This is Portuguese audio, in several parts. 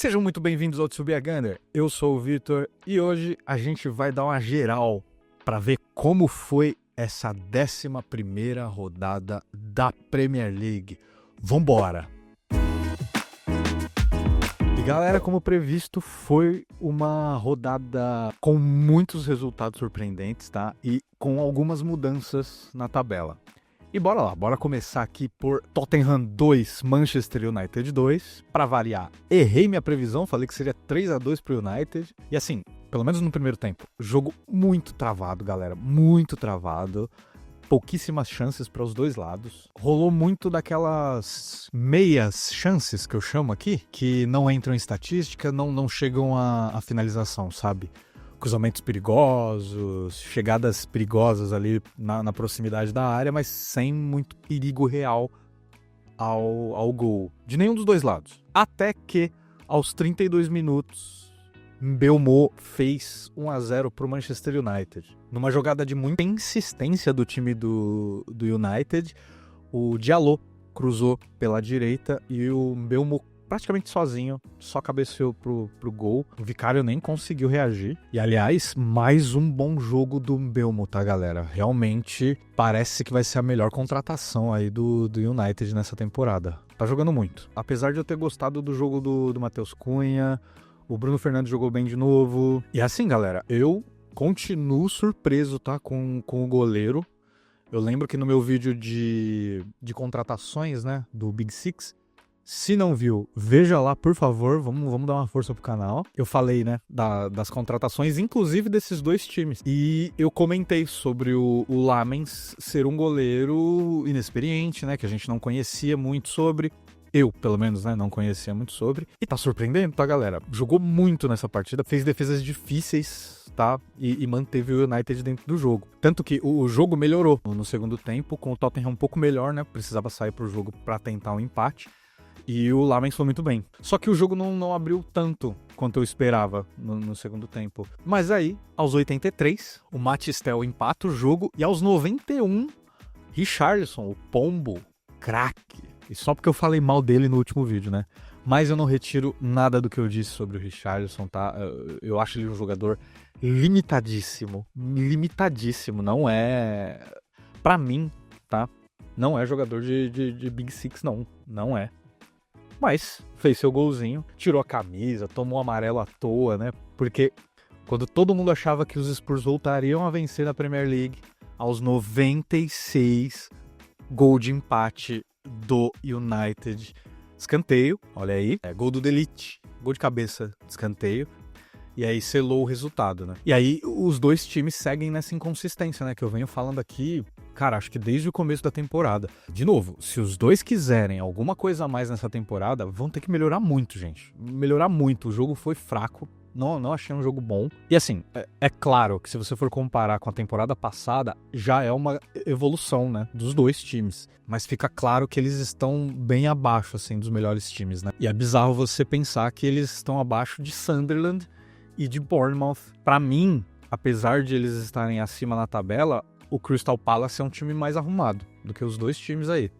Sejam muito bem-vindos ao To Be a Gunner. Eu sou o Vitor e hoje a gente vai dar uma geral para ver como foi essa 11ª rodada da Premier League. Vambora! E galera, como previsto, foi uma rodada com muitos resultados surpreendentes, tá? E com algumas mudanças na tabela. E bora lá, bora começar aqui por Tottenham 2, Manchester United 2. Pra variar, errei minha previsão, falei que seria 3-2 pro United. E assim, pelo menos no primeiro tempo, jogo muito travado, galera, muito travado. Pouquíssimas chances para os dois lados. Rolou muito daquelas meias chances que eu chamo aqui, que não entram em estatística, não chegam à finalização, sabe? Cruzamentos perigosos, chegadas perigosas ali na proximidade da área, mas sem muito perigo real ao gol, de nenhum dos dois lados. Até que, aos 32 minutos, Mbeumo fez 1-0 para o Manchester United. Numa jogada de muita insistência do time do United, o Diallo cruzou pela direita e o Mbeumo praticamente sozinho, só cabeceou pro gol. O Vicário nem conseguiu reagir. E, aliás, mais um bom jogo do Mbeumo, tá, galera? Realmente parece que vai ser a melhor contratação aí do United nessa temporada. Tá jogando muito. Apesar de eu ter gostado do jogo do Matheus Cunha, o Bruno Fernandes jogou bem de novo. E assim, galera, eu continuo surpreso, tá, com o goleiro. Eu lembro que no meu vídeo de contratações, né, do Big Six, se não viu, veja lá, por favor, vamos dar uma força pro canal. Eu falei, né, das contratações, inclusive desses dois times. E eu comentei sobre o Lamens ser um goleiro inexperiente, né, que a gente não conhecia muito sobre. Eu, pelo menos, né, não conhecia muito sobre. E tá surpreendendo, tá, galera? Jogou muito nessa partida, fez defesas difíceis, tá? E manteve o United dentro do jogo. Tanto que o jogo melhorou no segundo tempo, com o Tottenham um pouco melhor, né? Precisava sair pro jogo pra tentar um empate. E o Lamens foi muito bem. Só que o jogo não abriu tanto quanto eu esperava no segundo tempo. Mas aí, aos 83, o Matistel empata o jogo. E aos 91, Richarlison, o pombo, craque. E só porque eu falei mal dele no último vídeo, né? Mas eu não retiro nada do que eu disse sobre o Richarlison, tá? Eu acho ele um jogador limitadíssimo. Limitadíssimo. Não é... Pra mim, tá? Não é jogador de Big Six, não. Não é. Mas fez seu golzinho, tirou a camisa, tomou amarelo à toa, né? Porque quando todo mundo achava que os Spurs voltariam a vencer na Premier League, aos 96, gol de empate do United. Escanteio, olha aí, gol do Delite, gol de cabeça, escanteio. E aí selou o resultado, né? E aí os dois times seguem nessa inconsistência, né? Que eu venho falando aqui, cara, acho que desde o começo da temporada. De novo, se os dois quiserem alguma coisa a mais nessa temporada, vão ter que melhorar muito, gente. Melhorar muito. O jogo foi fraco. Não achei um jogo bom. E assim, é claro que se você for comparar com a temporada passada, já é uma evolução, né? Dos dois times. Mas fica claro que eles estão bem abaixo, assim, dos melhores times, né? E é bizarro você pensar que eles estão abaixo de Sunderland e de Bournemouth. Pra mim, apesar de eles estarem acima na tabela, o Crystal Palace é um time mais arrumado do que os dois times aí.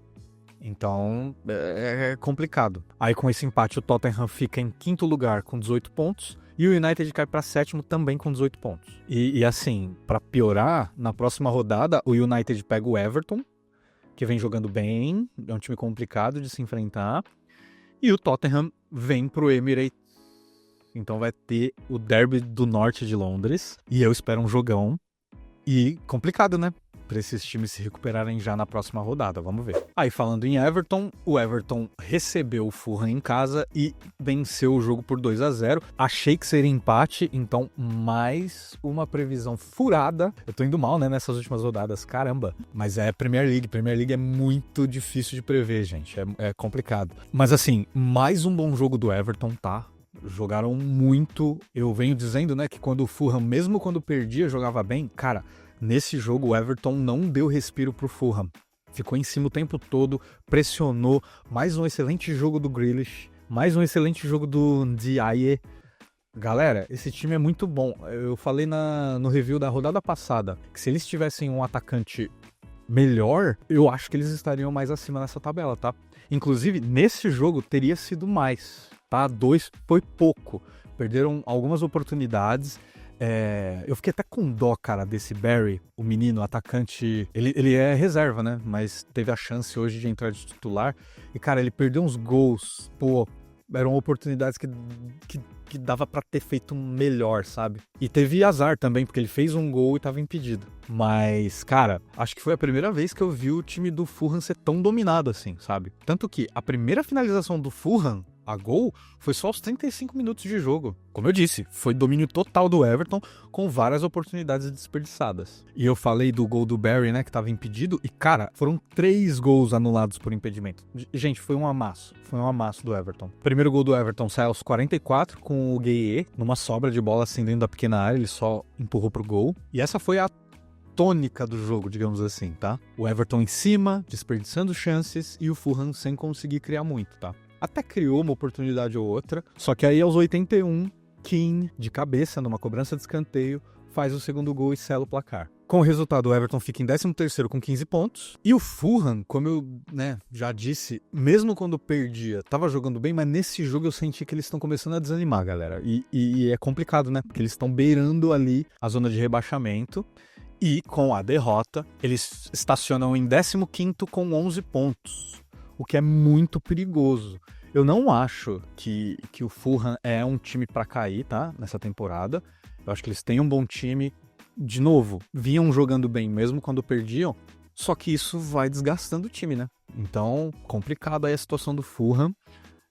Então, é complicado. Aí com esse empate, o Tottenham fica em 5º lugar com 18 pontos e o United cai pra 7º também com 18 pontos. E assim, pra piorar, na próxima rodada, o United pega o Everton, que vem jogando bem, é um time complicado de se enfrentar, e o Tottenham vem pro Emirates. Então vai ter o Derby do Norte de Londres. E eu espero um jogão. E complicado, né? Para esses times se recuperarem já na próxima rodada. Vamos ver. Aí falando em Everton, o Everton recebeu o Fulham em casa e venceu o jogo por 2-0. Achei que seria empate, então mais uma previsão furada. Eu tô indo mal, né, nessas últimas rodadas, caramba. Mas é Premier League. Premier League é muito difícil de prever, gente. É complicado. Mas assim, mais um bom jogo do Everton, tá? Jogaram muito. Eu venho dizendo, né, que quando o Fulham, mesmo quando perdia, jogava bem. Cara, nesse jogo o Everton não deu respiro pro Fulham. Ficou em cima o tempo todo, pressionou. Mais um excelente jogo do Grealish. Mais um excelente jogo do Ndiaye. Galera, esse time é muito bom. Eu falei no review da rodada passada que se eles tivessem um atacante melhor, eu acho que eles estariam mais acima nessa tabela, tá? Inclusive, nesse jogo teria sido mais. empatar 2 foi pouco. Perderam algumas oportunidades. Eu fiquei até com dó, cara, desse Barry, o menino, atacante. Ele é reserva, né? Mas teve a chance hoje de entrar de titular. E, cara, ele perdeu uns gols. Pô, eram oportunidades que dava pra ter feito melhor, sabe? E teve azar também, porque ele fez um gol e tava impedido. Mas, cara, acho que foi a primeira vez que eu vi o time do Fulham ser tão dominado assim, sabe? Tanto que a primeira finalização do Fulham a gol foi só aos 35 minutos de jogo. Como eu disse, foi domínio total do Everton, com várias oportunidades desperdiçadas. E eu falei do gol do Barry, né, que estava impedido, e cara, foram 3 gols anulados por impedimento. Gente, foi um amasso do Everton. O primeiro gol do Everton sai aos 44 com o Gueye, numa sobra de bola assim dentro da pequena área, ele só empurrou pro gol. E essa foi a tônica do jogo, digamos assim, tá? O Everton em cima, desperdiçando chances, e o Fulham sem conseguir criar muito, tá? Até criou uma oportunidade ou outra, só que aí aos 81, Keane, de cabeça, numa cobrança de escanteio, faz o segundo gol e sela o placar. Com o resultado, o Everton fica em 13º com 15 pontos. E o Fulham, como eu já disse, mesmo quando perdia, tava jogando bem, mas nesse jogo eu senti que eles estão começando a desanimar, galera. E é complicado, né? Porque eles estão beirando ali a zona de rebaixamento. E com a derrota, eles estacionam em 15º com 11 pontos. O que é muito perigoso. Eu não acho que o Fulham é um time pra cair, tá? Nessa temporada. Eu acho que eles têm um bom time. De novo, vinham jogando bem mesmo quando perdiam. Só que isso vai desgastando o time, né? Então, complicada aí a situação do Fulham.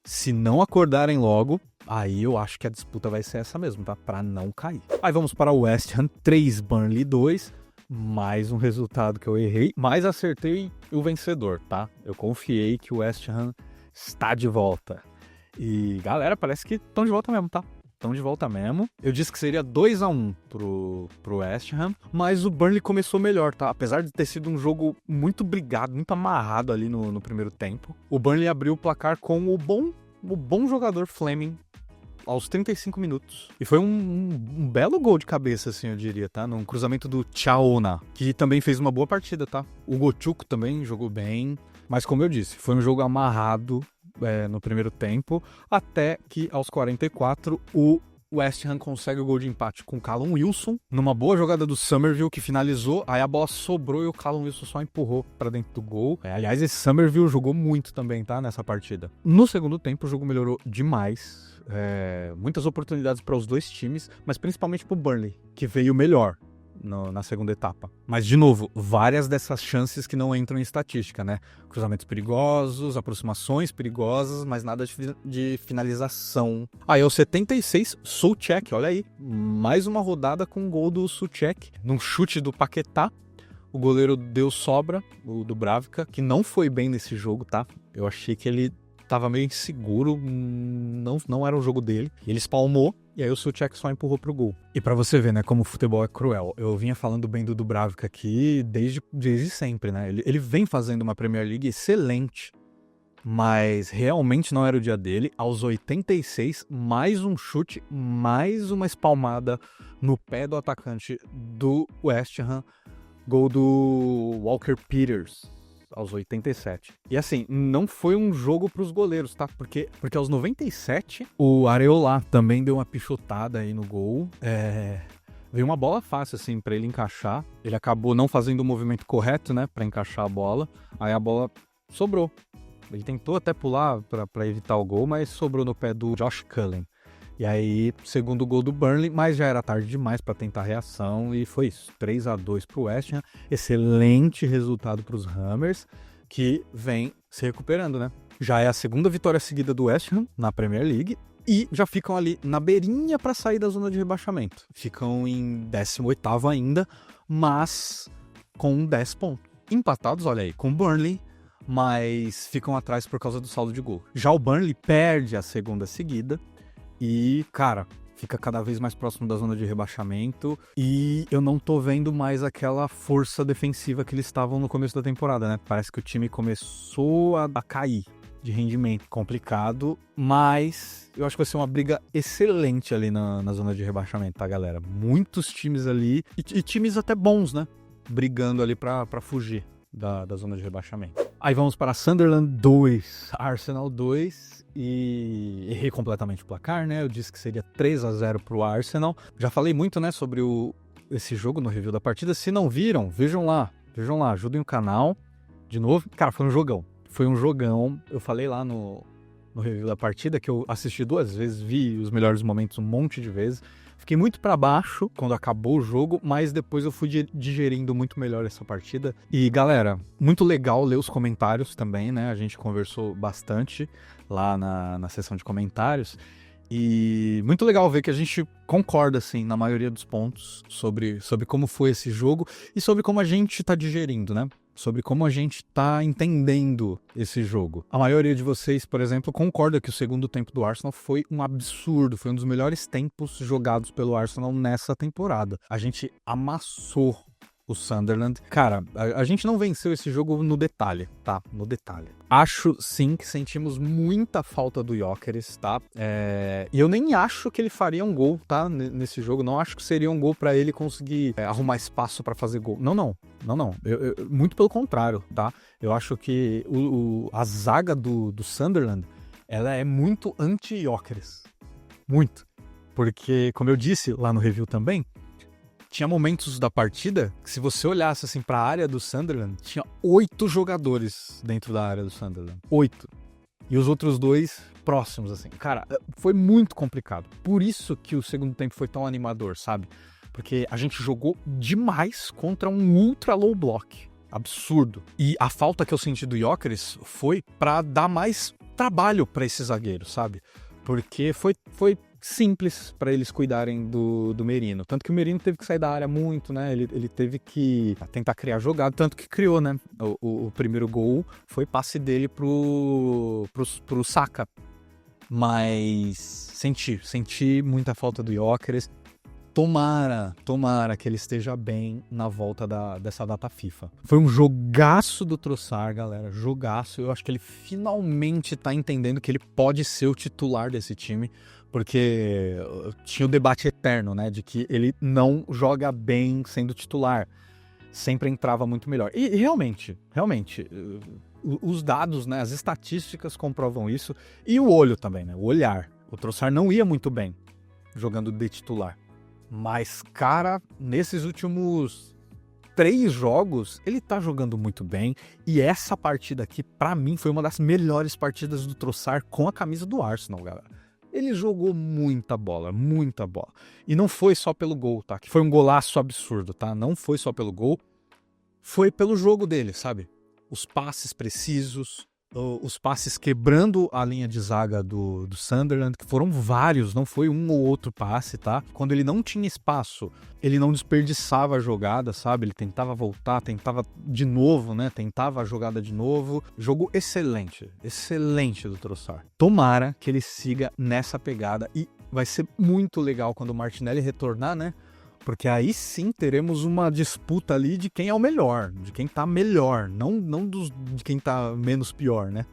Se não acordarem logo, aí eu acho que a disputa vai ser essa mesmo, tá? Pra não cair. Aí vamos para o West Ham 3, Burnley 2. Mais um resultado que eu errei, mas acertei o vencedor, tá? Eu confiei que o West Ham está de volta. E, galera, parece que estão de volta mesmo, tá? Estão de volta mesmo. Eu disse que seria 2-1 pro West Ham, mas o Burnley começou melhor, tá? Apesar de ter sido um jogo muito brigado, muito amarrado ali no primeiro tempo, o Burnley abriu o placar com o bom jogador Fleming aos 35 minutos. E foi um belo gol de cabeça, assim, eu diria, tá? Num cruzamento do Chaona, que também fez uma boa partida, tá? O Gochuk também jogou bem. Mas, como eu disse, foi um jogo amarrado no primeiro tempo, até que aos 44 o West Ham consegue o gol de empate com o Callum Wilson, numa boa jogada do Summerville, que finalizou, aí a bola sobrou e o Callum Wilson só empurrou pra dentro do gol. Aliás, esse Summerville jogou muito também, tá, nessa partida. No segundo tempo, o jogo melhorou demais. Muitas oportunidades para os dois times, mas principalmente pro Burnley, que veio melhor na segunda etapa. Mas, de novo, várias dessas chances que não entram em estatística, né? Cruzamentos perigosos, aproximações perigosas, mas nada de finalização. Aí, aos 76, Souček, olha aí, mais uma rodada com um gol do Souček, num chute do Paquetá. O goleiro deu sobra, o Dubravka, que não foi bem nesse jogo, tá? Eu achei que ele tava meio inseguro, não era o jogo dele. E ele espalmou, e aí o Souček só empurrou pro gol. E pra você ver, né, como o futebol é cruel. Eu vinha falando bem do Dubravka aqui desde sempre, né? Ele vem fazendo uma Premier League excelente, mas realmente não era o dia dele. Aos 86, mais um chute, mais uma espalmada no pé do atacante do West Ham. Gol do Walker Peters aos 87. E assim, não foi um jogo pros goleiros, tá? Porque aos 97, o Areola também deu uma pichotada aí no gol. Veio uma bola fácil, assim, pra ele encaixar. Ele acabou não fazendo o movimento correto, né, pra encaixar a bola. Aí a bola sobrou. Ele tentou até pular pra evitar o gol, mas sobrou no pé do Josh Cullen. E aí, segundo gol do Burnley, mas já era tarde demais para tentar reação e foi isso, 3-2 pro West Ham. Excelente resultado para os Hammers, que vem se recuperando, né? Já é a segunda vitória seguida do West Ham na Premier League e já ficam ali na beirinha para sair da zona de rebaixamento. Ficam em 18º ainda, mas com 10 pontos. Empatados, olha aí, com o Burnley, mas ficam atrás por causa do saldo de gol. Já o Burnley perde a segunda seguida. E, cara, fica cada vez mais próximo da zona de rebaixamento. E eu não tô vendo mais aquela força defensiva que eles estavam no começo da temporada, né? Parece que o time começou a cair de rendimento. Complicado, mas eu acho que vai ser uma briga excelente ali na zona de rebaixamento, tá, galera? Muitos times ali, e times até bons, né? Brigando ali pra fugir da zona de rebaixamento. Aí vamos para Sunderland 2, Arsenal 2, e errei completamente o placar, né? Eu disse que seria 3-0 pro Arsenal. Já falei muito, né, sobre esse jogo no review da partida. Se não viram, vejam lá, ajudem o canal. De novo, cara, foi um jogão. Eu falei lá no review da partida que eu assisti 2 vezes, vi os melhores momentos um monte de vezes. Fiquei muito pra baixo quando acabou o jogo, mas depois eu fui digerindo muito melhor essa partida. E galera, muito legal ler os comentários também, né? A gente conversou bastante lá na seção de comentários. E muito legal ver que a gente concorda, assim, na maioria dos pontos sobre como foi esse jogo e sobre como a gente tá digerindo, né? Sobre como a gente tá entendendo esse jogo. A maioria de vocês, por exemplo, concorda que o segundo tempo do Arsenal foi um absurdo, foi um dos melhores tempos jogados pelo Arsenal nessa temporada. A gente amassou o Sunderland. Cara, a gente não venceu esse jogo no detalhe, tá? No detalhe. Acho, sim, que sentimos muita falta do Gyökeres, tá? E eu nem acho que ele faria um gol, tá? Nesse jogo. Não acho que seria um gol pra ele conseguir arrumar espaço pra fazer gol. Não. Muito pelo contrário, tá? Eu acho que a zaga do Sunderland, ela é muito anti-Gyökeres. Muito. Porque, como eu disse lá no review também, tinha momentos da partida que, se você olhasse assim para a área do Sunderland, tinha 8 jogadores dentro da área do Sunderland. 8. E os outros 2 próximos, assim. Cara, foi muito complicado. Por isso que o segundo tempo foi tão animador, sabe? Porque a gente jogou demais contra um ultra low block. Absurdo. E a falta que eu senti do Gyökeres foi para dar mais trabalho para esses zagueiros, sabe? Porque foi simples para eles cuidarem do Merino. Tanto que o Merino teve que sair da área muito, né? Ele teve que tentar criar jogada, tanto que criou, né? O primeiro gol foi passe dele pro Saka. Mas senti muita falta do Gyökeres. Tomara que ele esteja bem na volta dessa data FIFA. Foi um jogaço do Trossard, galera. Jogaço. Eu acho que ele finalmente tá entendendo que ele pode ser o titular desse time. Porque tinha o debate eterno, né? De que ele não joga bem sendo titular. Sempre entrava muito melhor. E realmente, os dados, né? As estatísticas comprovam isso. E o olho também, né? O olhar. O Trossard não ia muito bem jogando de titular. Mas, cara, nesses últimos 3 jogos, ele tá jogando muito bem. E essa partida aqui, pra mim, foi uma das melhores partidas do Trossard com a camisa do Arsenal, galera. Ele jogou muita bola. E não foi só pelo gol, tá? Que foi um golaço absurdo, tá? Não foi só pelo gol. Foi pelo jogo dele, sabe? Os passes precisos, os passes quebrando a linha de zaga do Sunderland, que foram vários, não foi um ou outro passe, tá? Quando ele não tinha espaço, ele não desperdiçava a jogada, sabe? Ele tentava voltar, tentava de novo, né? Tentava a jogada de novo. Jogo excelente do Trossard. Tomara que ele siga nessa pegada e vai ser muito legal quando o Martinelli retornar, né? Porque aí sim teremos uma disputa ali de quem é o melhor, de quem tá melhor, não de quem tá menos pior, né?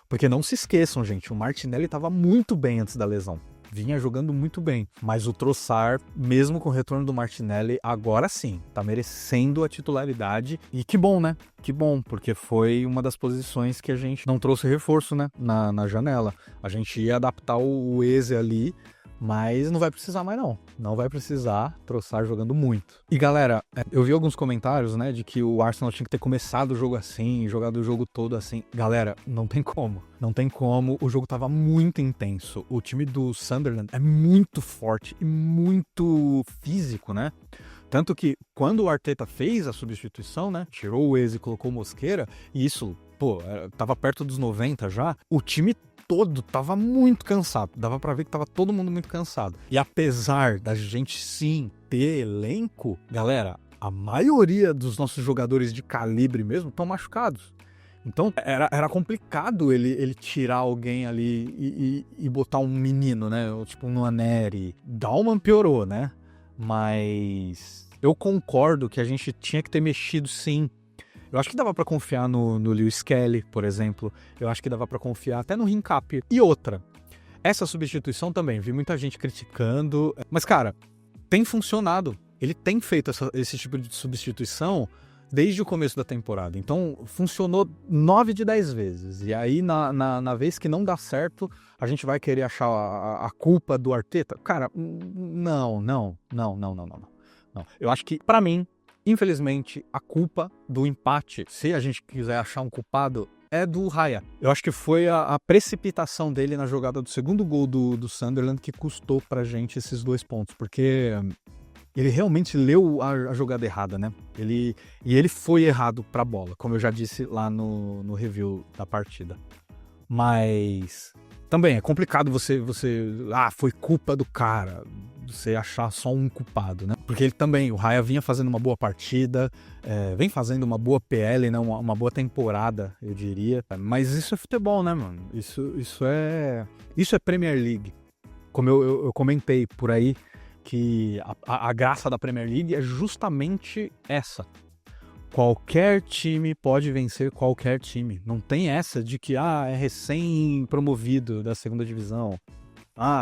Porque não se esqueçam, gente, o Martinelli tava muito bem antes da lesão. Vinha jogando muito bem. Mas o Trossard, mesmo com o retorno do Martinelli, agora sim, tá merecendo a titularidade. E que bom, né? Que bom, porque foi uma das posições que a gente não trouxe reforço, né? Na janela. A gente ia adaptar o Eze ali, mas não vai precisar mais não. Não vai precisar. Trossard jogando muito. E galera, eu vi alguns comentários, né, de que o Arsenal tinha que ter começado o jogo assim, jogado o jogo todo assim. Galera, não tem como. Não tem como. O jogo tava muito intenso. O time do Sunderland é muito forte e muito físico, né? Tanto que quando o Arteta fez a substituição, né, tirou o Eze e colocou o Mosquera, e isso, tava perto dos 90 já, o time todo tava muito cansado. Dava pra ver que tava todo mundo muito cansado. E apesar da gente sim ter elenco, galera, a maioria dos nossos jogadores de calibre mesmo estão machucados. Então era complicado ele tirar alguém ali e botar um menino, né? Tipo um Nwaneri. Dalman piorou, né? Mas eu concordo que a gente tinha que ter mexido sim. Eu acho que dava pra confiar no Lewis Kelly, por exemplo. Eu acho que dava pra confiar até no Hincapie. E outra, essa substituição também, vi muita gente criticando. Mas, cara, tem funcionado. Ele tem feito esse tipo de substituição desde o começo da temporada. Então, funcionou 9 de 10 vezes. E aí, na vez que não dá certo, a gente vai querer achar a culpa do Arteta? Cara, não. Eu acho que, pra mim, infelizmente, a culpa do empate, se a gente quiser achar um culpado, é do Raya. Eu acho que foi a precipitação dele na jogada do segundo gol do Sunderland que custou pra gente esses 2 pontos, porque ele realmente leu a jogada errada, né? Ele foi errado pra bola, como eu já disse lá no review da partida. Mas também é complicado você foi culpa do cara, você achar só um culpado, né? Porque ele também, o Raya vinha fazendo uma boa partida, vem fazendo uma boa PL, né? Uma boa temporada, eu diria. Mas isso é futebol, né, mano? Isso é Premier League. Como eu comentei por aí, que a graça da Premier League é justamente essa. Qualquer time pode vencer qualquer time. Não tem essa de que é recém-promovido da segunda divisão.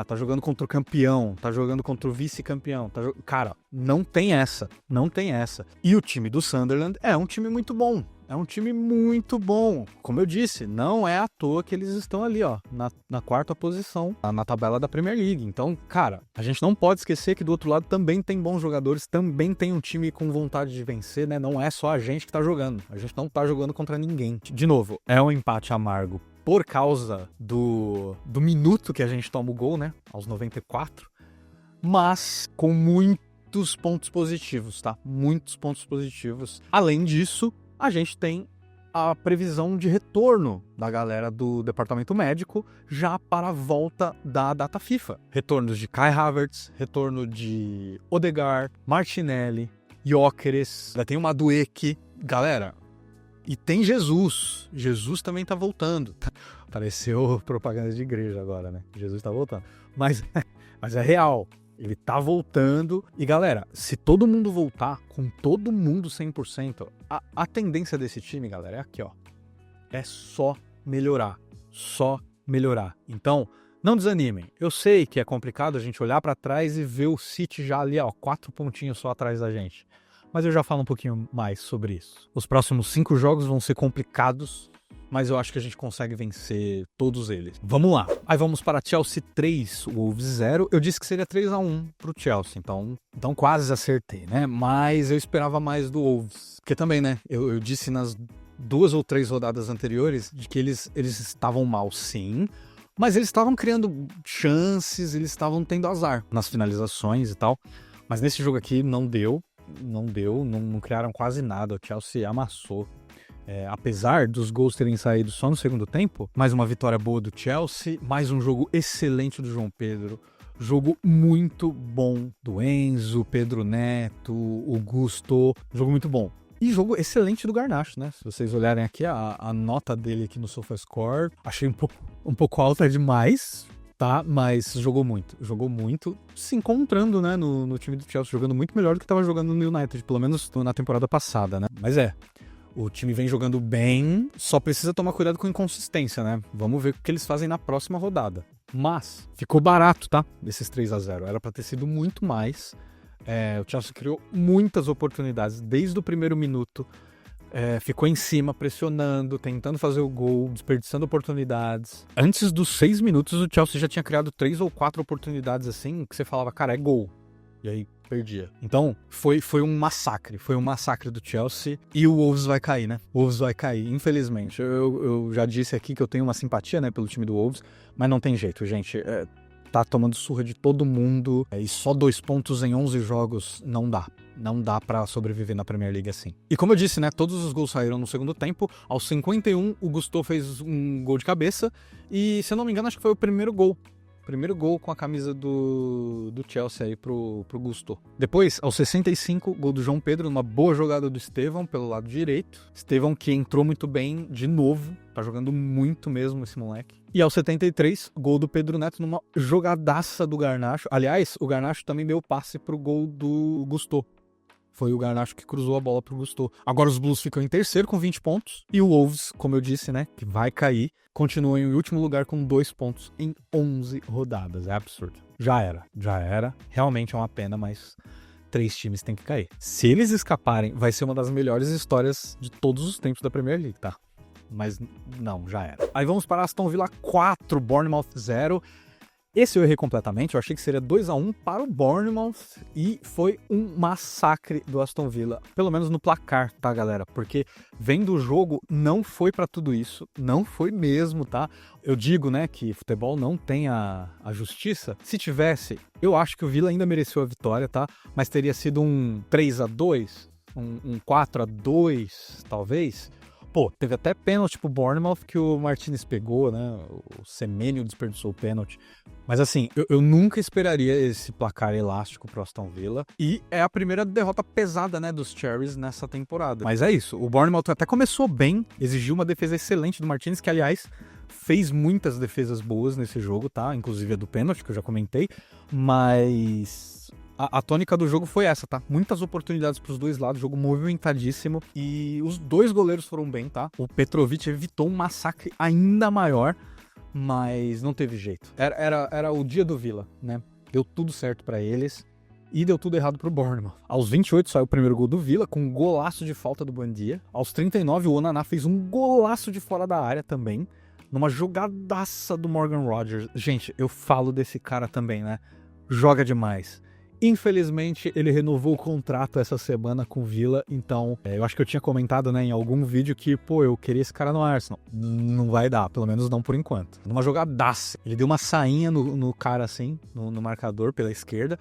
Tá jogando contra o campeão, tá jogando contra o vice-campeão. Cara, não tem essa. E o time do Sunderland é um time muito bom. Como eu disse, não é à toa que eles estão ali, ó, na quarta posição na tabela da Premier League. Então, cara, a gente não pode esquecer que do outro lado também tem bons jogadores, também tem um time com vontade de vencer, né? Não é só a gente que tá jogando. A gente não tá jogando contra ninguém. De novo, é um empate amargo por causa do minuto que a gente toma o gol, né? Aos 94. Mas com muitos pontos positivos, tá? Muitos pontos positivos. Além disso, a gente tem a previsão de retorno da galera do departamento médico já para a volta da data FIFA. Retornos de Kai Havertz, retorno de Odegaard, Martinelli, Gyökeres, ainda tem o Madueke. Galera, e tem Jesus. Jesus também tá voltando. Pareceu propaganda de igreja agora, né? Jesus tá voltando. Mas é real. Ele tá voltando. E galera, se todo mundo voltar, com todo mundo 100%, a tendência desse time, galera, é aqui, ó. É só melhorar. Só melhorar. Então, não desanimem. Eu sei que é complicado a gente olhar pra trás e ver o City já ali, ó, 4 pontinhos só atrás da gente. Mas eu já falo um pouquinho mais sobre isso. Os próximos 5 jogos vão ser complicados, mas eu acho que a gente consegue vencer todos eles. Vamos lá. Aí vamos para Chelsea 3, Wolves 0. Eu disse que seria 3-1 pro Chelsea, então quase acertei, né? Mas eu esperava mais do Wolves. Porque também, né? Eu disse nas 2 ou 3 rodadas anteriores de que eles estavam mal, sim. Mas eles estavam criando chances, eles estavam tendo azar nas finalizações e tal. Mas nesse jogo aqui não deu. Não criaram quase nada, o Chelsea amassou. Apesar dos gols terem saído só no segundo tempo, mais uma vitória boa do Chelsea, mais um jogo excelente do João Pedro, jogo muito bom do Enzo, Pedro Neto, o Gusto, jogo muito bom. E jogo excelente do Garnacho, né? Se vocês olharem aqui a nota dele aqui no SofaScore, achei um pouco alta demais, tá? Mas jogou muito, se encontrando, né, no time do Chelsea, jogando muito melhor do que estava jogando no United, pelo menos na temporada passada, né? Mas o time vem jogando bem, só precisa tomar cuidado com inconsistência, né? Vamos ver o que eles fazem na próxima rodada. Mas ficou barato, tá? Esses 3-0, era pra ter sido muito mais. O Chelsea criou muitas oportunidades desde o primeiro minuto. Ficou em cima, pressionando, tentando fazer o gol, desperdiçando oportunidades. Antes dos 6 minutos, o Chelsea já tinha criado 3 ou 4 oportunidades assim, que você falava, cara, é gol. E aí perdia. Então, foi um massacre. Foi um massacre do Chelsea. E o Wolves vai cair, né? O Wolves vai cair, infelizmente. Eu já disse aqui que eu tenho uma simpatia, né, pelo time do Wolves, mas não tem jeito, gente. Tá tomando surra de todo mundo. E só 2 pontos em 11 jogos não dá. Não dá pra sobreviver na Premier League assim. E como eu disse, né, todos os gols saíram no segundo tempo. Aos 51, o Gusto fez um gol de cabeça. E, se eu não me engano, acho que foi o primeiro gol. Primeiro gol com a camisa do Chelsea aí pro Gusto. Depois, aos 65, gol do João Pedro, numa boa jogada do Estevão pelo lado direito. Estevão que entrou muito bem de novo. Tá jogando muito mesmo esse moleque. E aos 73, gol do Pedro Neto numa jogadaça do Garnacho. Aliás, o Garnacho também deu passe pro gol do Gusto. Foi o Garnacho que cruzou a bola pro Gusto. Agora os Blues ficam em terceiro com 20 pontos. E o Wolves, como eu disse, né, que vai cair, continua em último lugar com 2 pontos em 11 rodadas. É absurdo. Já era. Realmente é uma pena, mas 3 times têm que cair. Se eles escaparem, vai ser uma das melhores histórias de todos os tempos da Premier League, tá? Mas não, já era. Aí vamos para Aston Villa 4, Bournemouth 0. Esse eu errei completamente, eu achei que seria 2-1 para o Bournemouth e foi um massacre do Aston Villa, pelo menos no placar, tá, galera? Porque vendo o jogo, não foi para tudo isso, não foi mesmo, tá? Eu digo, né, que futebol não tem a justiça. Se tivesse, eu acho que o Villa ainda mereceu a vitória, tá? Mas teria sido um 3-2, um 4-2, talvez. Pô, teve até pênalti pro Bournemouth que o Martinez pegou, né? O Semenyo desperdiçou o pênalti. Mas assim, eu nunca esperaria esse placar elástico pro Aston Villa. E é a primeira derrota pesada, né, dos Cherries nessa temporada. Mas é isso, o Bournemouth até começou bem, exigiu uma defesa excelente do Martinez, que aliás fez muitas defesas boas nesse jogo, tá? Inclusive a do pênalti, que eu já comentei. Mas a tônica do jogo foi essa, tá? Muitas oportunidades pros dois lados, jogo movimentadíssimo. E os dois goleiros foram bem, tá? O Petrovic evitou um massacre ainda maior, mas não teve jeito. Era o dia do Villa, né? Deu tudo certo pra eles e deu tudo errado pro Bournemouth. Aos 28 saiu o primeiro gol do Villa, com um golaço de falta do Buendia. Aos 39 o Onana fez um golaço de fora da área também, numa jogadaça do Morgan Rogers. Gente, eu falo desse cara também, né? Joga demais. Infelizmente, ele renovou o contrato essa semana com o Villa, então eu acho que eu tinha comentado, né, em algum vídeo que, pô, eu queria esse cara no Arsenal. Não vai dar, pelo menos não por enquanto. Numa jogadaça. Ele deu uma sainha no cara, assim, no marcador pela esquerda,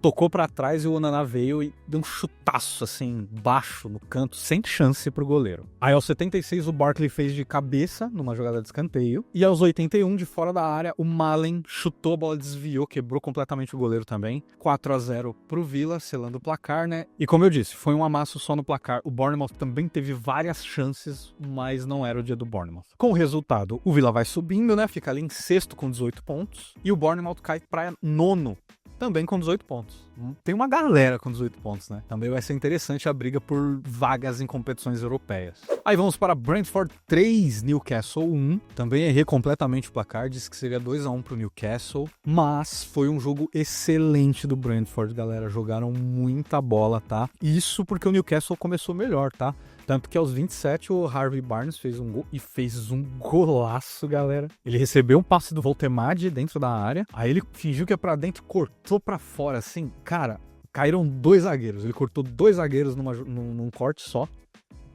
tocou pra trás e o Onana veio e deu um chutaço, assim, baixo no canto, sem chance pro goleiro. Aí aos 76 o Barkley fez de cabeça, numa jogada de escanteio. E aos 81, de fora da área, o Malen chutou, a bola desviou, quebrou completamente o goleiro também. 4-0 pro Villa, selando o placar, né? E como eu disse, foi um amasso só no placar. O Bournemouth também teve várias chances, mas não era o dia do Bournemouth. Com o resultado, o Villa vai subindo, né? Fica ali em sexto com 18 pontos. E o Bournemouth cai pra nono, também com 18 pontos. Tem uma galera com 18 pontos, né? Também vai ser interessante a briga por vagas em competições europeias. Aí vamos para Brentford 3, Newcastle 1. Também errei completamente o placar, disse que seria 2-1 pro Newcastle. Mas foi um jogo excelente do Brentford, galera. Jogaram muita bola, tá? Isso porque o Newcastle começou melhor, tá? Tanto que aos 27 o Harvey Barnes fez um gol e fez um golaço, galera. Ele recebeu um passe do Voltemade dentro da área, aí ele fingiu que é pra dentro, cortou pra fora, assim. Cara, caíram 2 zagueiros. Ele cortou 2 zagueiros num corte só.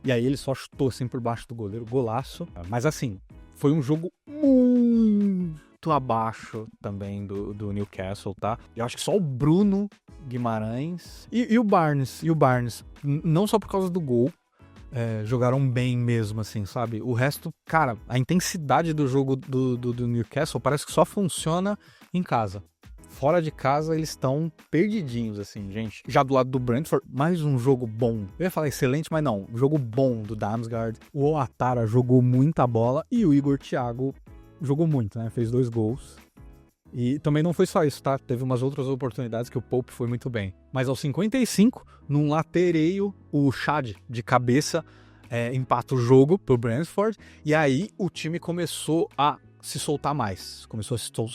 E aí ele só chutou assim por baixo do goleiro, golaço. Mas assim, foi um jogo muito abaixo também do Newcastle, tá? Eu acho que só o Bruno Guimarães e o Barnes, não só por causa do gol, jogaram bem mesmo, assim, sabe? O resto, cara, a intensidade do jogo do Newcastle parece que só funciona em casa. Fora de casa, eles estão perdidinhos, assim, gente. Já do lado do Brentford, mais um jogo bom. Eu ia falar excelente, mas não. Jogo bom do Damsgaard. O Ouattara jogou muita bola e o Igor Thiago jogou muito, né? Fez 2 gols. E também não foi só isso, tá? Teve umas outras oportunidades que o Pope foi muito bem. Mas aos 55, num latereio, o Chad, de cabeça, empata o jogo pro Brentford. E aí o time começou a se soltar mais.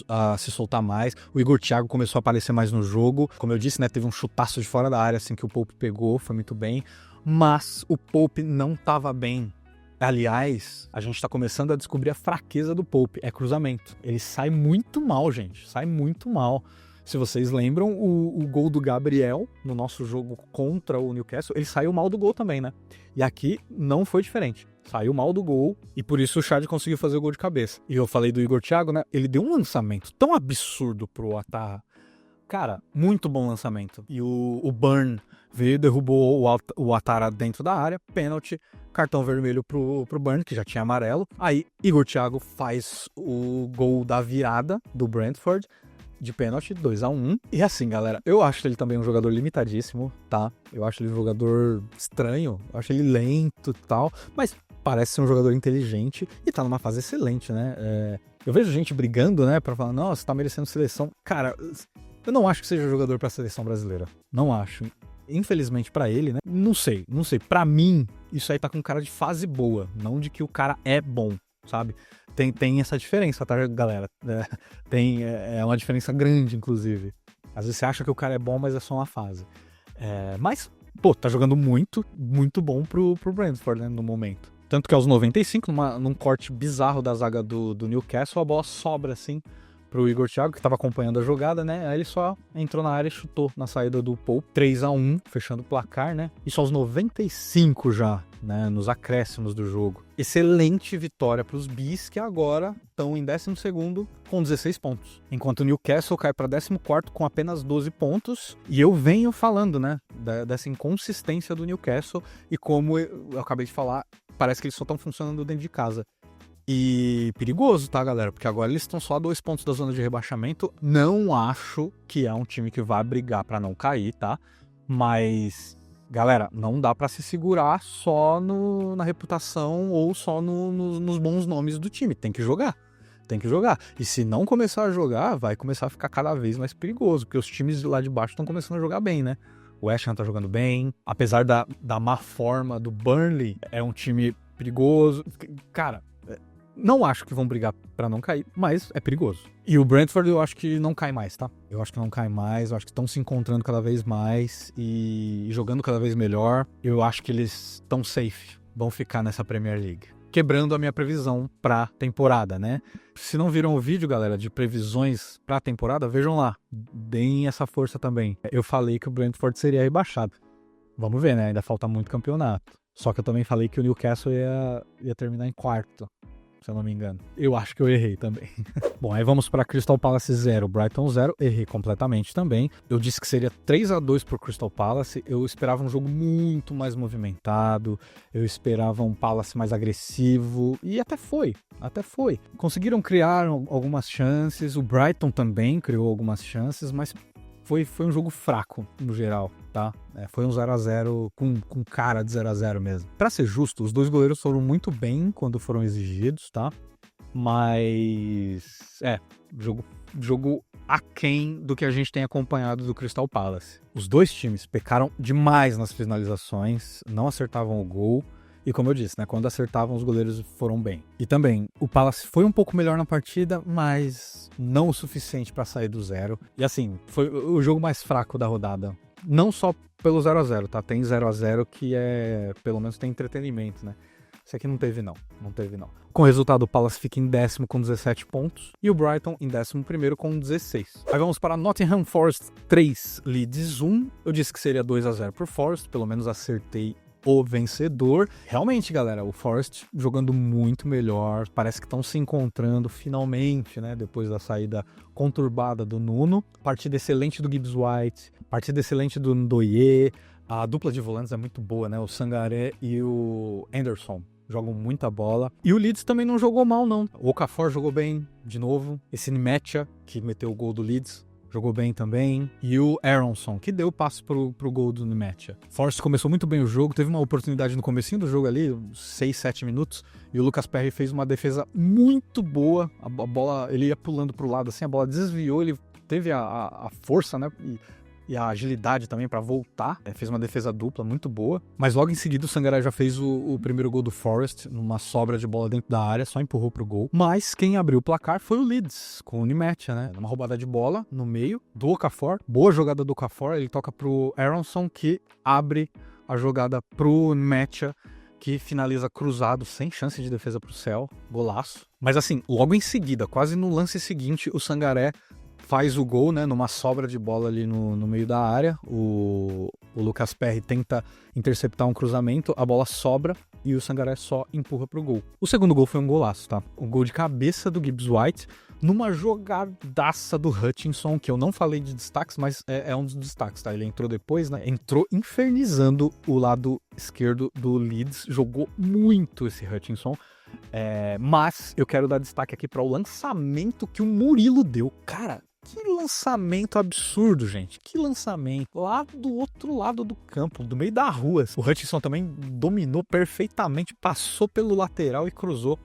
A se soltar mais. O Igor Thiago começou a aparecer mais no jogo. Como eu disse, né? Teve um chutaço de fora da área, assim, que o Pope pegou. Foi muito bem. Mas o Pope não tava bem. Aliás, a gente tá começando a descobrir a fraqueza do Pope, é cruzamento. Ele sai muito mal, gente, sai muito mal. Se vocês lembram, o gol do Gabriel, no nosso jogo contra o Newcastle, ele saiu mal do gol também, né? E aqui não foi diferente. Saiu mal do gol e por isso o Chad conseguiu fazer o gol de cabeça. E eu falei do Igor Thiago, né? Ele deu um lançamento tão absurdo pro Ouattara. Cara, muito bom lançamento. E o Burn veio e derrubou o Ouattara dentro da área, pênalti, cartão vermelho pro Burn, que já tinha amarelo. Aí Igor Thiago faz o gol da virada do Brentford, de pênalti, 2-1. E assim, galera, eu acho ele também um jogador limitadíssimo, tá? Eu acho ele um jogador estranho, eu acho ele lento e tal, mas parece ser um jogador inteligente e tá numa fase excelente, né? Eu vejo gente brigando, né, pra falar, nossa, tá merecendo seleção. Cara, eu não acho que seja jogador pra seleção brasileira. Não acho. Infelizmente pra ele, né? Não sei. Pra mim, isso aí tá com cara de fase boa, não de que o cara é bom, sabe? Tem essa diferença, tá, galera? É uma diferença grande, inclusive. Às vezes você acha que o cara é bom, mas é só uma fase. Mas, pô, tá jogando muito, muito bom pro Brentford, né, no momento. Tanto que aos 95, num corte bizarro da zaga do Newcastle, a bola sobra, assim, pro Igor Thiago, que tava acompanhando a jogada, né? Aí ele só entrou na área e chutou na saída do Pope, 3-1, fechando o placar, né? Isso aos 95 já, né? Nos acréscimos do jogo. Excelente vitória pros Bees, que agora estão em 12º com 16 pontos. Enquanto o Newcastle cai para 14º com apenas 12 pontos. E eu venho falando, né? Dessa inconsistência do Newcastle. E como eu acabei de falar, parece que eles só estão funcionando dentro de casa. E perigoso, tá, galera? Porque agora eles estão só a 2 pontos da zona de rebaixamento. Não acho que é um time que vai brigar pra não cair, tá? Mas, galera, não dá pra se segurar só na reputação ou só nos bons nomes do time. Tem que jogar. Tem que jogar. E se não começar a jogar, vai começar a ficar cada vez mais perigoso. Porque os times lá de baixo estão começando a jogar bem, né? O West Ham tá jogando bem. Apesar da má forma do Burnley, é um time perigoso. Cara, não acho que vão brigar pra não cair, mas é perigoso. E o Brentford eu acho que não cai mais, tá? Eu acho que não cai mais, eu acho que estão se encontrando cada vez mais e jogando cada vez melhor. Eu acho que eles estão safe, vão ficar nessa Premier League. Quebrando a minha previsão pra temporada, né? Se não viram o vídeo, galera, de previsões pra temporada, vejam lá. Deem essa força também. Eu falei que o Brentford seria rebaixado. Vamos ver, né? Ainda falta muito campeonato. Só que eu também falei que o Newcastle ia terminar em quarto, se eu não me engano. Eu acho que eu errei também. Bom, aí vamos para Crystal Palace 0, Brighton 0. Errei completamente também. Eu disse que seria 3-2 pro Crystal Palace. Eu esperava um jogo muito mais movimentado. Eu esperava um Palace mais agressivo. E até foi. Conseguiram criar algumas chances. O Brighton também criou algumas chances, mas foi um jogo fraco, no geral, tá? Foi um 0-0 com cara de 0-0 mesmo. Pra ser justo, os dois goleiros foram muito bem quando foram exigidos, tá? Mas... jogo aquém do que a gente tem acompanhado do Crystal Palace. Os dois times pecaram demais nas finalizações, não acertavam o gol. E como eu disse, né, quando acertavam, os goleiros foram bem. E também, o Palace foi um pouco melhor na partida, mas não o suficiente para sair do 0. E assim, foi o jogo mais fraco da rodada. Não só pelo 0-0, tá? Tem 0-0 que pelo menos tem entretenimento, né? Esse aqui não teve não. Com o resultado, o Palace fica em 10º com 17 pontos e o Brighton em 11º com 16. Aí vamos para Nottingham Forest 3, Leeds 1. Eu disse que seria 2-0 pro Forest, pelo menos acertei o vencedor. Realmente, galera, o Forest jogando muito melhor, parece que estão se encontrando finalmente, né, depois da saída conturbada do Nuno. Partida excelente do Gibbs White, partida excelente do Ndoye, a dupla de volantes é muito boa, né, o Sangaré e o Anderson jogam muita bola. E o Leeds também não jogou mal, não. O Okafor jogou bem, de novo. Esse Nmecha, que meteu o gol do Leeds, jogou bem também. E o Aronson, que deu o passe pro gol do Nmecha. Forrest começou muito bem o jogo, teve uma oportunidade no comecinho do jogo ali, 6, 7 minutos, e o Lucas Perry fez uma defesa muito boa. A bola, ele ia pulando pro lado assim, a bola desviou, ele teve a força, né, e a agilidade também para voltar. Fez uma defesa dupla muito boa. Mas logo em seguida o Sangaré já fez o primeiro gol do Forest, numa sobra de bola dentro da área, só empurrou pro gol. Mas quem abriu o placar foi o Leeds, com o Nmecha, né? Numa roubada de bola no meio do Okafor. Boa jogada do Okafor, ele toca pro Aronson, que abre a jogada pro Nmecha, que finaliza cruzado, sem chance de defesa pro céu. Golaço. Mas assim, logo em seguida, quase no lance seguinte, o Sangaré faz o gol, né, numa sobra de bola ali no meio da área. O Lucas Perry tenta interceptar um cruzamento, a bola sobra e o Sangaré só empurra pro gol. O segundo gol foi um golaço, tá? Um gol de cabeça do Gibbs White, numa jogadaça do Hutchinson, que eu não falei de destaques, mas é um dos destaques, tá? Ele entrou depois, né? Entrou infernizando o lado esquerdo do Leeds, jogou muito esse Hutchinson. Mas eu quero dar destaque aqui para o lançamento que o Murilo deu. Cara, que lançamento absurdo, gente. Que lançamento. Lá do outro lado do campo, do meio da rua. O Hutchinson também dominou perfeitamente, passou pelo lateral e cruzou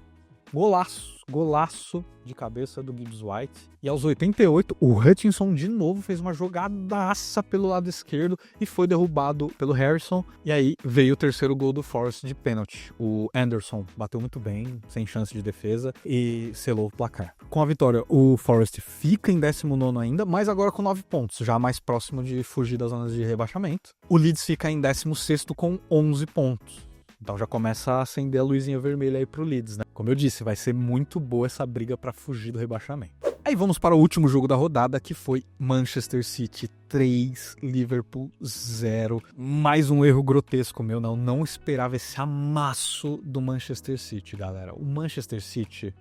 Golaço de cabeça do Gibbs White. E aos 88, o Hutchinson de novo fez uma jogadaça pelo lado esquerdo e foi derrubado pelo Harrison. E aí veio o terceiro gol do Forest de pênalti. O Anderson bateu muito bem, sem chance de defesa, e selou o placar. Com a vitória, o Forest fica em 19º ainda, mas agora com 9 pontos, já mais próximo de fugir das zonas de rebaixamento. O Leeds fica em 16º com 11 pontos. Então já começa a acender a luzinha vermelha aí pro Leeds, né? Como eu disse, vai ser muito boa essa briga para fugir do rebaixamento. Aí vamos para o último jogo da rodada, que foi Manchester City 3, Liverpool 0. Mais um erro grotesco meu, não esperava esse amasso do Manchester City, galera. O Manchester City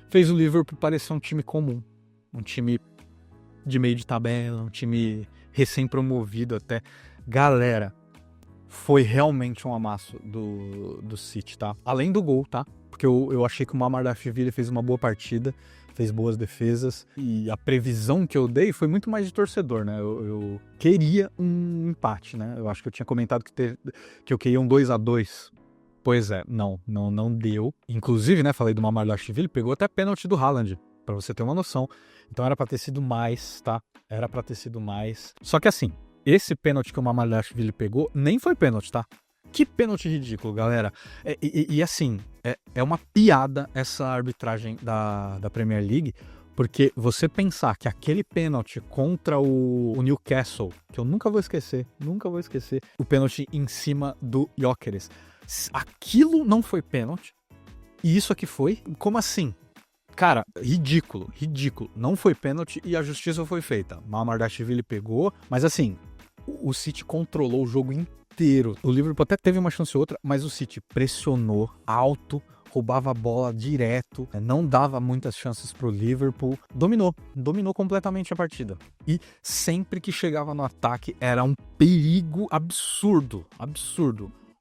fez o Liverpool parecer um time comum, um time de meio de tabela, um time recém-promovido até. Galera, foi realmente um amasso do City, tá? Além do gol, tá? Porque eu achei que o Mamardashvili fez uma boa partida, fez boas defesas, e a previsão que eu dei foi muito mais de torcedor, né? Eu queria um empate, né? Eu acho que eu tinha comentado que eu queria um 2-2. Pois é, não deu. Inclusive, né, falei do Mamardashvili, pegou até pênalti do Haaland, pra você ter uma noção. Então era pra ter sido mais, tá? Era pra ter sido mais. Só que assim, esse pênalti que o Mamardashvili pegou nem foi pênalti, tá? Que pênalti ridículo, galera. E assim, é uma piada essa arbitragem da Premier League, porque você pensar que aquele pênalti contra o Newcastle, que eu nunca vou esquecer, o pênalti em cima do Gyökeres, aquilo não foi pênalti, e isso aqui foi? Como assim? Cara, ridículo. Não foi pênalti e a justiça foi feita. Mamardashvili pegou, mas assim, o City controlou o jogo inteiro. O Liverpool até teve uma chance ou outra, mas o City pressionou alto, roubava a bola direto, não dava muitas chances pro Liverpool. Dominou completamente a partida. E sempre que chegava no ataque era um perigo absurdo.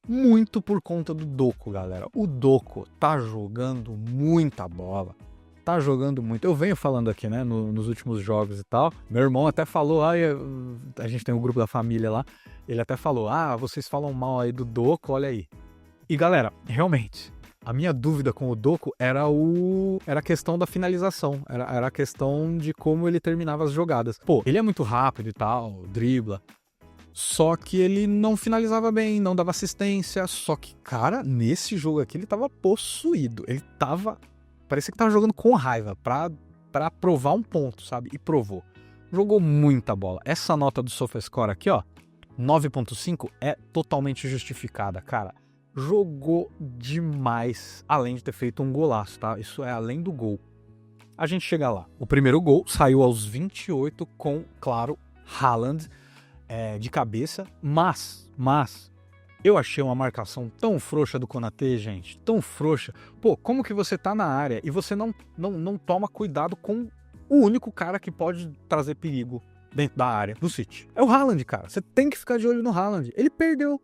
Muito por conta do Doku, galera. O Doku tá jogando muita bola. Tá jogando muito. Eu venho falando aqui, né, nos últimos jogos e tal. Meu irmão até falou, a gente tem um grupo da família lá, ele até falou, vocês falam mal aí do Doku, olha aí. E galera, realmente, a minha dúvida com o Doku era a questão da finalização, era a questão de como ele terminava as jogadas. Pô, ele é muito rápido e tal, dribla, só que ele não finalizava bem, não dava assistência, só que, cara, nesse jogo aqui ele tava possuído, parecia que tava jogando com raiva pra provar um ponto, sabe? E provou. Jogou muita bola. Essa nota do SofaScore aqui, ó, 9.5, é totalmente justificada, cara. Jogou demais, além de ter feito um golaço, tá? Isso é além do gol. A gente chega lá. O primeiro gol saiu aos 28 com, claro, Haaland de cabeça, mas eu achei uma marcação tão frouxa do Konaté, gente, tão frouxa. Pô, como que você tá na área e você não toma cuidado com o único cara que pode trazer perigo dentro da área do City? É o Haaland, cara. Você tem que ficar de olho no Haaland. Ele perdeu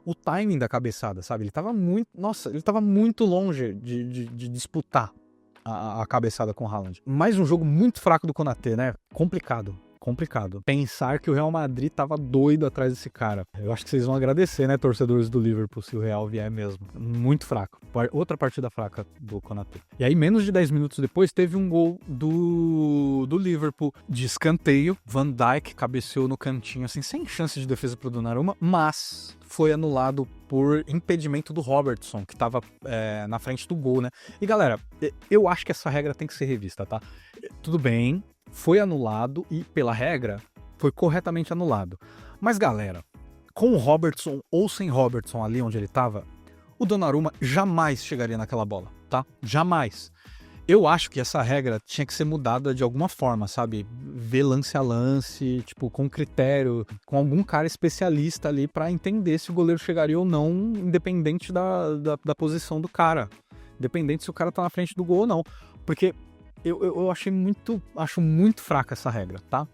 o timing da cabeçada, sabe? Ele tava muito longe de disputar a cabeçada com o Haaland. Mais um jogo muito fraco do Konaté, né? Complicado. Pensar que o Real Madrid tava doido atrás desse cara. Eu acho que vocês vão agradecer, né, torcedores do Liverpool, se o Real vier mesmo. Muito fraco. Outra partida fraca do Konaté. E aí, menos de 10 minutos depois, teve um gol do Liverpool de escanteio. Van Dijk cabeceou no cantinho, assim, sem chance de defesa pro Donnarumma, mas foi anulado por impedimento do Robertson, que tava na frente do gol, né? E galera, eu acho que essa regra tem que ser revista, tá? Tudo bem, foi anulado e, pela regra, foi corretamente anulado. Mas, galera, com o Robertson ou sem Robertson ali onde ele tava, o Donnarumma jamais chegaria naquela bola, tá? Jamais. Eu acho que essa regra tinha que ser mudada de alguma forma, sabe? Ver lance a lance, tipo, com critério, com algum cara especialista ali pra entender se o goleiro chegaria ou não, independente da posição do cara. Independente se o cara tá na frente do gol ou não. Porque eu acho muito fraca essa regra, tá?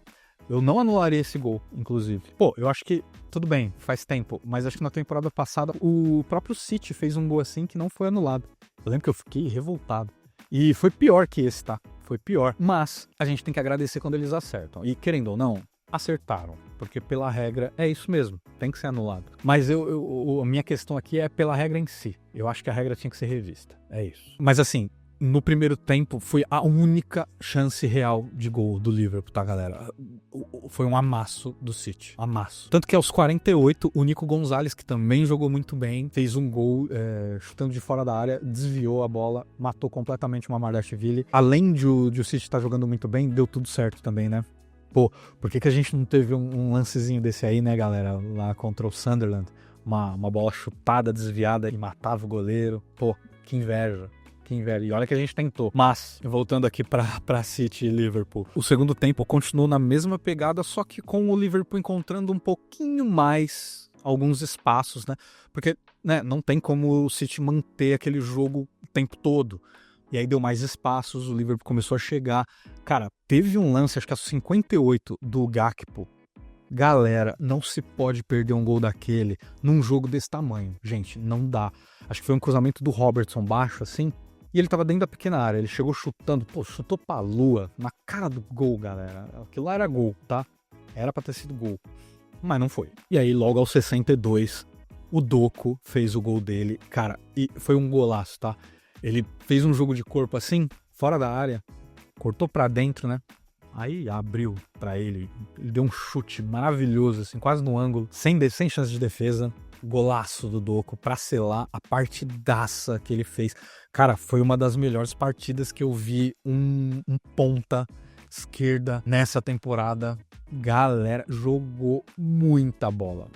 Eu não anularia esse gol, inclusive. Pô, eu acho que, tudo bem, faz tempo, mas acho que na temporada passada o próprio City fez um gol assim que não foi anulado. Eu lembro que eu fiquei revoltado. E foi pior que esse, tá? Foi pior. Mas a gente tem que agradecer quando eles acertam. E querendo ou não, acertaram, porque pela regra é isso mesmo, tem que ser anulado. Mas a minha questão aqui é pela regra em si. Eu acho que a regra tinha que ser revista, é isso. Mas assim, no primeiro tempo foi a única chance real de gol do Liverpool, tá, galera? Foi um amasso do City, amasso. Tanto que aos 48, o Nico Gonzalez, que também jogou muito bem, fez um gol chutando de fora da área, desviou a bola, matou completamente o Mamardashvili. Além de o City estar jogando muito bem, deu tudo certo também, né? Pô, por que a gente não teve um lancezinho desse aí, né, galera? Lá contra o Sunderland. Uma bola chutada, desviada e matava o goleiro. Pô, que inveja. Que inveja. E olha que a gente tentou. Mas, voltando aqui pra City e Liverpool. O segundo tempo continuou na mesma pegada, só que com o Liverpool encontrando um pouquinho mais alguns espaços, né? Porque, né, não tem como o City manter aquele jogo o tempo todo. E aí deu mais espaços, o Liverpool começou a chegar. Cara, teve um lance, acho que aos 58, do Gakpo. Galera, não se pode perder um gol daquele num jogo desse tamanho. Gente, não dá. Acho que foi um cruzamento do Robertson baixo, assim. E ele tava dentro da pequena área. Ele chegou chutando, chutou pra lua, na cara do gol, galera. Aquilo lá era gol, tá? Era pra ter sido gol. Mas não foi. E aí, logo aos 62, o Doku fez o gol dele. Cara, e foi um golaço, tá? Ele fez um jogo de corpo assim, fora da área, cortou pra dentro, né? Aí abriu pra ele deu um chute maravilhoso, assim, quase no ângulo, sem chance de defesa. Golaço do Doku pra selar a partidaça que ele fez. Cara, foi uma das melhores partidas que eu vi um ponta esquerda nessa temporada. Galera, jogou muita bola.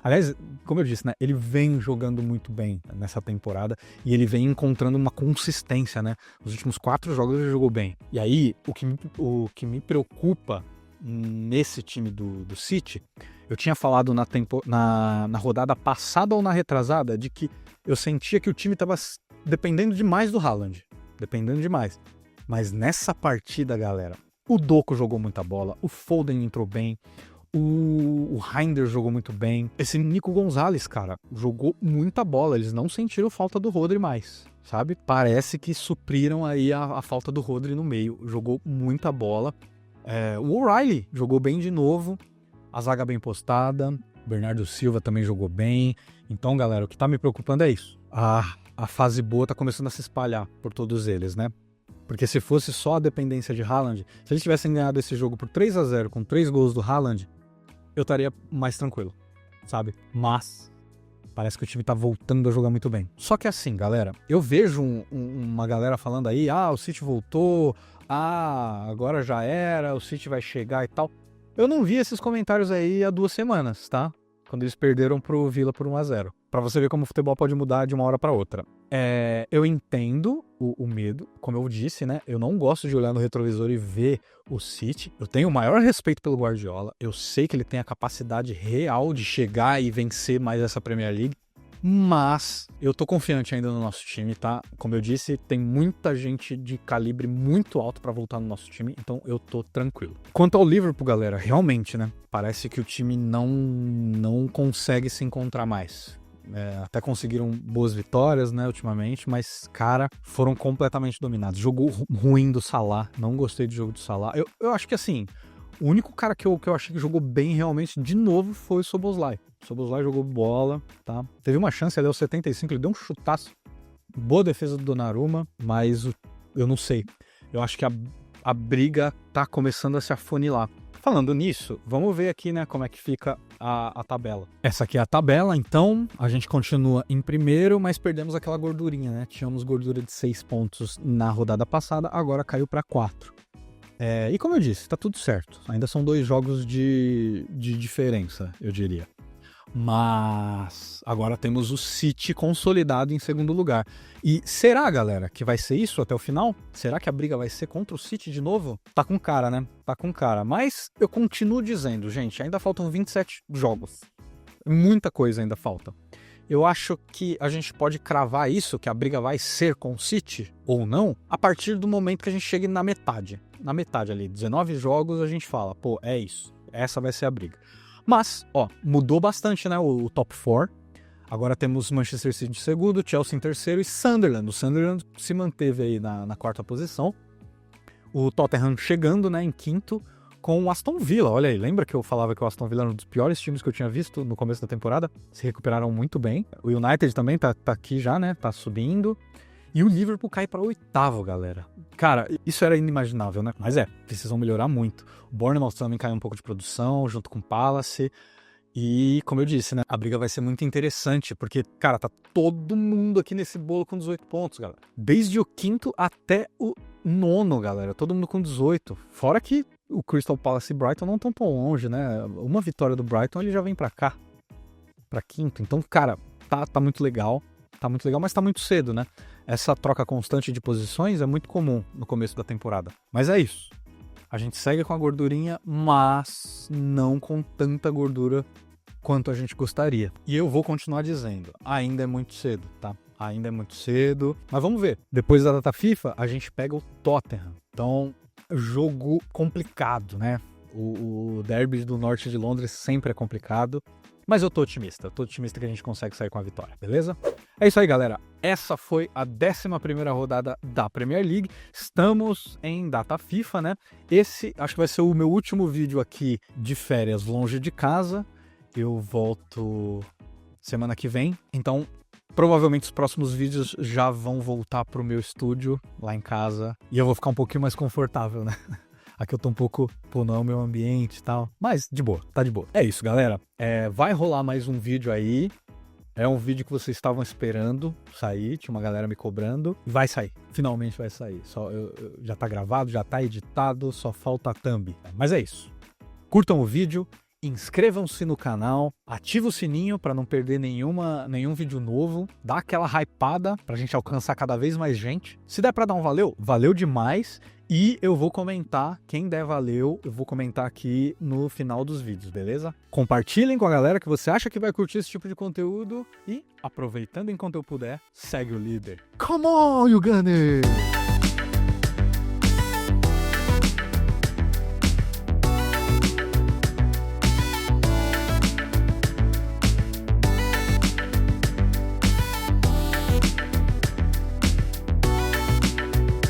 Aliás, como eu disse, né? Ele vem jogando muito bem nessa temporada e ele vem encontrando uma consistência, né? Os últimos 4 jogos ele jogou bem. E aí, o que me preocupa nesse time do City, eu tinha falado na rodada passada ou na retrasada de que eu sentia que o time estava dependendo demais do Haaland. Dependendo demais. Mas nessa partida, galera, o Doku jogou muita bola, o Foden entrou bem, o Reinders jogou muito bem. Esse Nico Gonzalez, cara, jogou muita bola. Eles não sentiram falta do Rodri mais, sabe? Parece que supriram aí a falta do Rodri no meio. Jogou muita bola. O O'Reilly jogou bem de novo. A zaga bem postada. Bernardo Silva também jogou bem. Então, galera, o que tá me preocupando é isso. A fase boa tá começando a se espalhar por todos eles, né? Porque se fosse só a dependência de Haaland, se eles tivessem ganhado esse jogo por 3-0 com 3 gols do Haaland, eu estaria mais tranquilo, sabe? Mas parece que o time tá voltando a jogar muito bem. Só que assim, galera, eu vejo uma galera falando aí, o City voltou, agora já era, o City vai chegar e tal. Eu não vi esses comentários aí há 2 semanas, tá? Quando eles perderam pro Villa por 1-0. Pra você ver como o futebol pode mudar de uma hora pra outra. Eu entendo o medo, como eu disse, né? Eu não gosto de olhar no retrovisor e ver o City. Eu tenho o maior respeito pelo Guardiola. Eu sei que ele tem a capacidade real de chegar e vencer mais essa Premier League. Mas eu tô confiante ainda no nosso time, tá? Como eu disse, tem muita gente de calibre muito alto pra voltar no nosso time, então eu tô tranquilo. Quanto ao Liverpool, galera, realmente, né? Parece que o time não consegue se encontrar mais. Até conseguiram boas vitórias, né, ultimamente, mas, cara, foram completamente dominados. Jogo ruim do Salah, não gostei do jogo do Salah. Eu acho que, assim, o único cara que eu achei que jogou bem realmente, de novo, foi o Szoboszlai. O Szoboszlai jogou bola, tá? Teve uma chance ali aos 75, ele deu um chutaço. Boa defesa do Donnarumma, mas eu não sei. Eu acho que a briga tá começando a se afunilar. Falando nisso, vamos ver aqui, né, como é que fica a tabela. Essa aqui é a tabela, então a gente continua em primeiro, mas perdemos aquela gordurinha, né? Tínhamos gordura de 6 pontos na rodada passada, agora caiu para 4. E como eu disse, tá tudo certo. Ainda são 2 jogos de diferença, eu diria. Mas agora temos o City consolidado em segundo lugar. E será, galera, que vai ser isso até o final? Será que a briga vai ser contra o City de novo? Tá com cara, né? Tá com cara. Mas eu continuo dizendo, gente, ainda faltam 27 jogos. Muita coisa ainda falta. Eu acho que a gente pode cravar isso, que a briga vai ser com o City ou não, a partir do momento que a gente chegue na metade. Na metade ali, 19 jogos, a gente fala, pô, é isso. Essa vai ser a briga. Mas, mudou bastante, né, o top 4. Agora temos Manchester City em segundo, Chelsea em terceiro e Sunderland. O Sunderland se manteve aí na 4ª posição. O Tottenham chegando, né, em quinto. com o Aston Villa. Olha aí, lembra que eu falava que o Aston Villa era um dos piores times que eu tinha visto no começo da temporada? Se recuperaram muito bem. O United também tá aqui já, né? Tá subindo. E o Liverpool cai para 8º, galera. Cara, isso era inimaginável, né? Mas precisam melhorar muito. O Bournemouth também caiu um pouco de produção, junto com o Palace. E, como eu disse, né? A briga vai ser muito interessante, porque, cara, tá todo mundo aqui nesse bolo com 18 pontos, galera. Desde o 5º até o 9º, galera. Todo mundo com 18. Fora que o Crystal Palace e Brighton não estão tão longe, né? Uma vitória do Brighton, ele já vem pra cá. Pra 5º. Então, cara, tá muito legal. Tá muito legal, mas tá muito cedo, né? Essa troca constante de posições é muito comum no começo da temporada. Mas é isso. A gente segue com a gordurinha, mas não com tanta gordura quanto a gente gostaria. E eu vou continuar dizendo, ainda é muito cedo, tá? Ainda é muito cedo. Mas vamos ver. Depois da data FIFA, a gente pega o Tottenham. Então, jogo complicado, né? O derby do norte de Londres sempre é complicado. Mas eu tô otimista que a gente consegue sair com a vitória, beleza? É isso aí, galera. Essa foi a 11ª rodada da Premier League. Estamos em data FIFA, né? Esse acho que vai ser o meu último vídeo aqui de férias longe de casa. Eu volto semana que vem. Então, provavelmente os próximos vídeos já vão voltar pro meu estúdio lá em casa. E eu vou ficar um pouquinho mais confortável, né? Aqui eu tô um pouco, não é o meu ambiente e tal. Mas de boa, tá de boa. É isso, galera. Vai rolar mais um vídeo aí. É um vídeo que vocês estavam esperando sair. Tinha uma galera me cobrando. Vai sair. Finalmente vai sair. Já tá gravado, já tá editado. Só falta a thumb. Mas é isso. Curtam o vídeo. Inscrevam-se no canal. Ativa o sininho para não perder nenhum vídeo novo. Dá aquela hypada pra gente alcançar cada vez mais gente. Se der pra dar um valeu, valeu demais. E eu vou comentar, quem der valeu, eu vou comentar aqui no final dos vídeos, beleza? Compartilhem com a galera que você acha que vai curtir esse tipo de conteúdo. E, aproveitando enquanto eu puder, segue o líder. Come on, you Gunners!